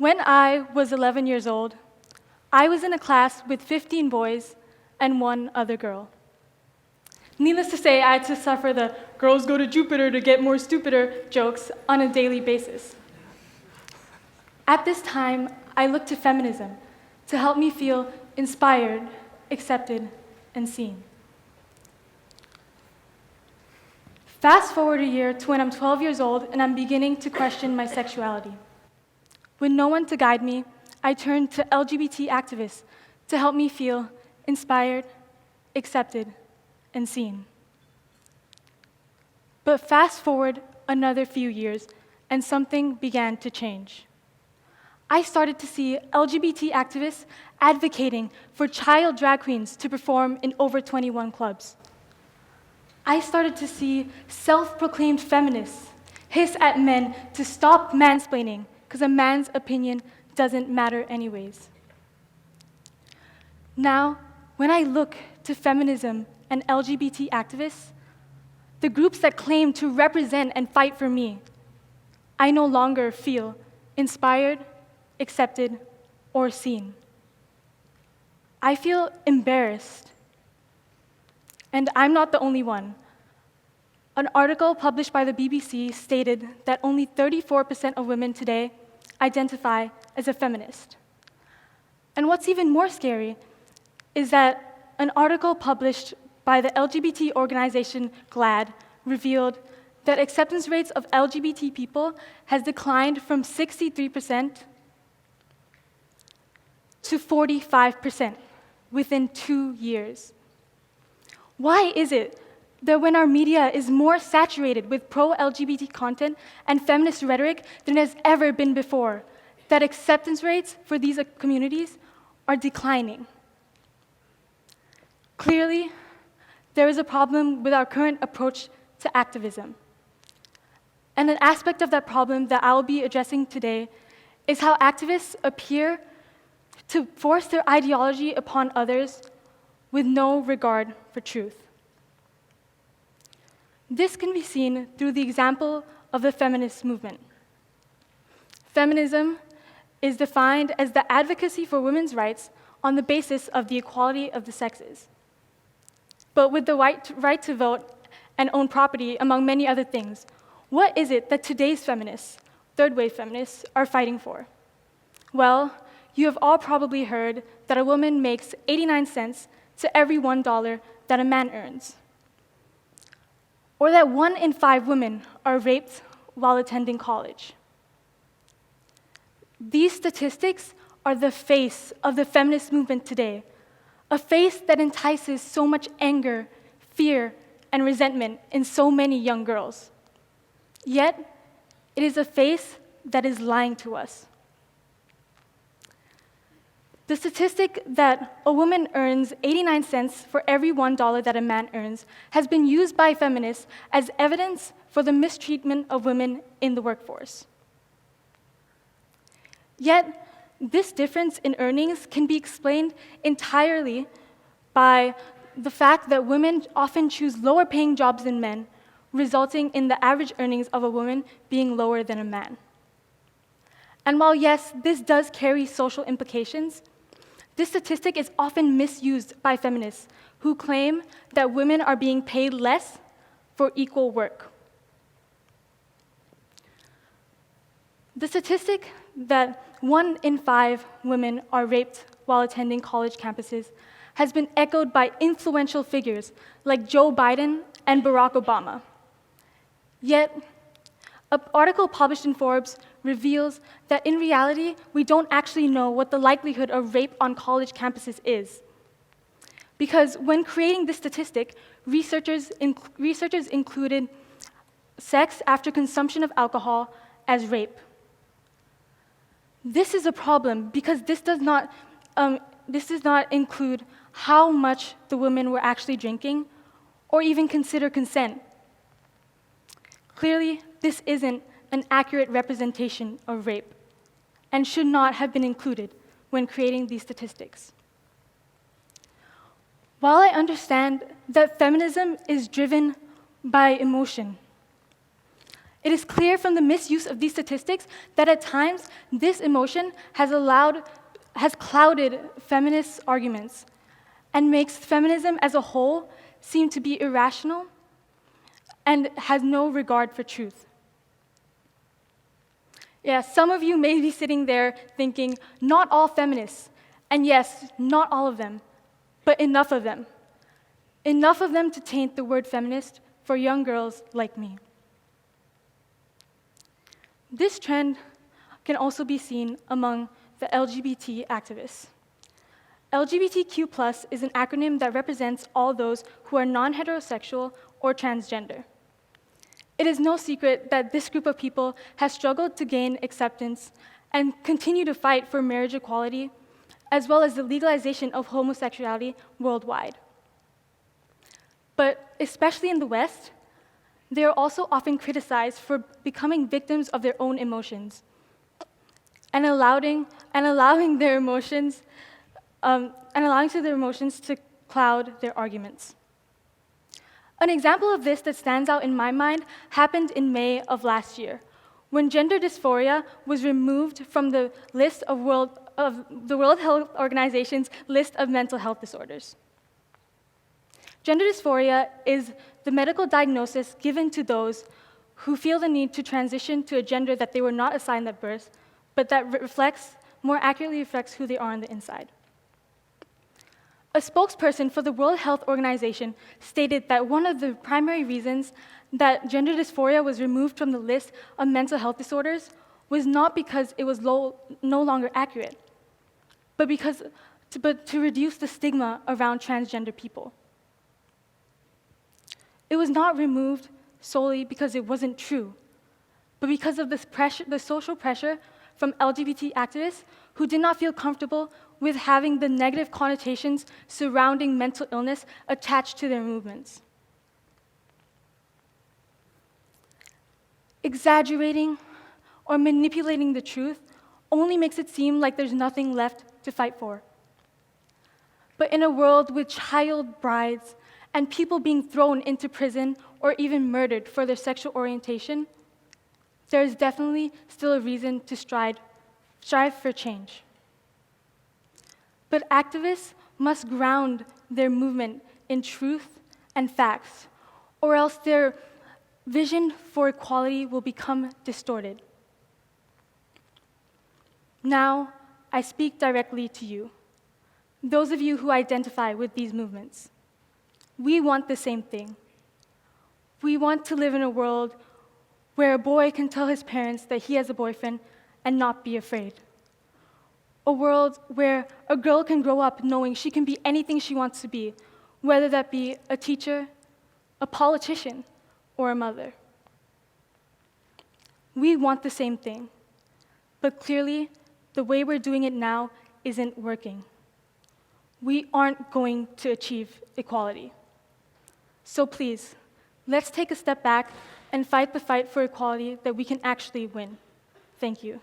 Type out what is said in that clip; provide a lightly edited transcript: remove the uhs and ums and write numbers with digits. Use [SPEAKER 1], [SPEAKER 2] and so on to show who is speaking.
[SPEAKER 1] When I was 11 years old, I was in a class with 15 boys and one other girl. Needless to say, I had to suffer the "girls go to Jupiter to get more stupider" jokes on a daily basis. At this time, I looked to feminism to help me feel inspired, accepted, and seen. Fast forward a year to when I'm 12 years old and I'm beginning to question my sexuality. With no one to guide me, I turned to LGBT activists to help me feel inspired, accepted, and seen. But fast forward another few years, and something began to change. I started to see LGBT activists advocating for child drag queens to perform in over 21 clubs. I started to see self-proclaimed feminists hiss at men to stop mansplaining, because a man's opinion doesn't matter anyways. Now, when I look to feminism and LGBT activists, the groups that claim to represent and fight for me, I no longer feel inspired, accepted, or seen. I feel embarrassed. And I'm not the only one. An article published by the BBC stated that only 34% of women today identify as a feminist. And what's even more scary is that an article published by the LGBT organization GLAAD revealed that acceptance rates of LGBT people has declined from 63% to 45% within 2 years. Why is it that when our media is more saturated with pro-LGBT content and feminist rhetoric than it has ever been before, that acceptance rates for these communities are declining? Clearly, there is a problem with our current approach to activism. And an aspect of that problem that I will be addressing today is how activists appear to force their ideology upon others with no regard for truth. This can be seen through the example of the feminist movement. Feminism is defined as the advocacy for women's rights on the basis of the equality of the sexes, but with the right to vote and own property, among many other things. What is it that today's feminists, third-wave feminists, are fighting for? Well, you have all probably heard that a woman makes 89 cents to every $1 that a man earns, or that 1 in 5 women are raped while attending college. These statistics are the face of the feminist movement today, a face that entices so much anger, fear, and resentment in so many young girls. Yet, it is a face that is lying to us. The statistic that a woman earns 89 cents for every $1 that a man earns has been used by feminists as evidence for the mistreatment of women in the workforce. Yet, this difference in earnings can be explained entirely by the fact that women often choose lower-paying jobs than men, resulting in the average earnings of a woman being lower than a man. And while, yes, this does carry social implications, this statistic is often misused by feminists who claim that women are being paid less for equal work. The statistic that 1 in 5 women are raped while attending college campuses has been echoed by influential figures like Joe Biden and Barack Obama. Yet, an article published in Forbes reveals that in reality, we don't actually know what the likelihood of rape on college campuses is. Because when creating this statistic, researchers included sex after consumption of alcohol as rape. This is a problem because this does not include how much the women were actually drinking or even consider consent. Clearly, this isn't an accurate representation of rape and should not have been included when creating these statistics. While I understand that feminism is driven by emotion, It is clear from the misuse of these statistics that at times this emotion has clouded feminist arguments and makes feminism as a whole seem to be irrational and has no regard for truth. Yeah, some of you may be sitting there thinking, not all feminists, and yes, not all of them, but enough of them. Enough of them to taint the word feminist for young girls like me. This trend can also be seen among the LGBT activists. LGBTQ+ is an acronym that represents all those who are non-heterosexual or transgender. It is no secret that this group of people has struggled to gain acceptance and continue to fight for marriage equality, as well as the legalization of homosexuality worldwide. But especially in the West, they are also often criticized for becoming victims of their own emotions and allowing their emotions to cloud their arguments. An example of this that stands out in my mind happened in May of last year, when gender dysphoria was removed from the list of the World Health Organization's list of mental health disorders. Gender dysphoria is the medical diagnosis given to those who feel the need to transition to a gender that they were not assigned at birth, but that more accurately reflects who they are on the inside. A spokesperson for the World Health Organization stated that one of the primary reasons that gender dysphoria was removed from the list of mental health disorders was not because it was no longer accurate, but to reduce the stigma around transgender people. It was not removed solely because it wasn't true, but because of the social pressure from LGBT activists who did not feel comfortable with having the negative connotations surrounding mental illness attached to their movements. Exaggerating or manipulating the truth only makes it seem like there's nothing left to fight for. But in a world with child brides and people being thrown into prison or even murdered for their sexual orientation, there is definitely still a reason to strive for change. But activists must ground their movement in truth and facts, or else their vision for equality will become distorted. Now, I speak directly to you, those of you who identify with these movements. We want the same thing. We want to live in a world where a boy can tell his parents that he has a boyfriend and not be afraid. A world where a girl can grow up knowing she can be anything she wants to be, whether that be a teacher, a politician, or a mother. We want the same thing, but clearly, the way we're doing it now isn't working. We aren't going to achieve equality. So please, let's take a step back and fight the fight for equality that we can actually win. Thank you.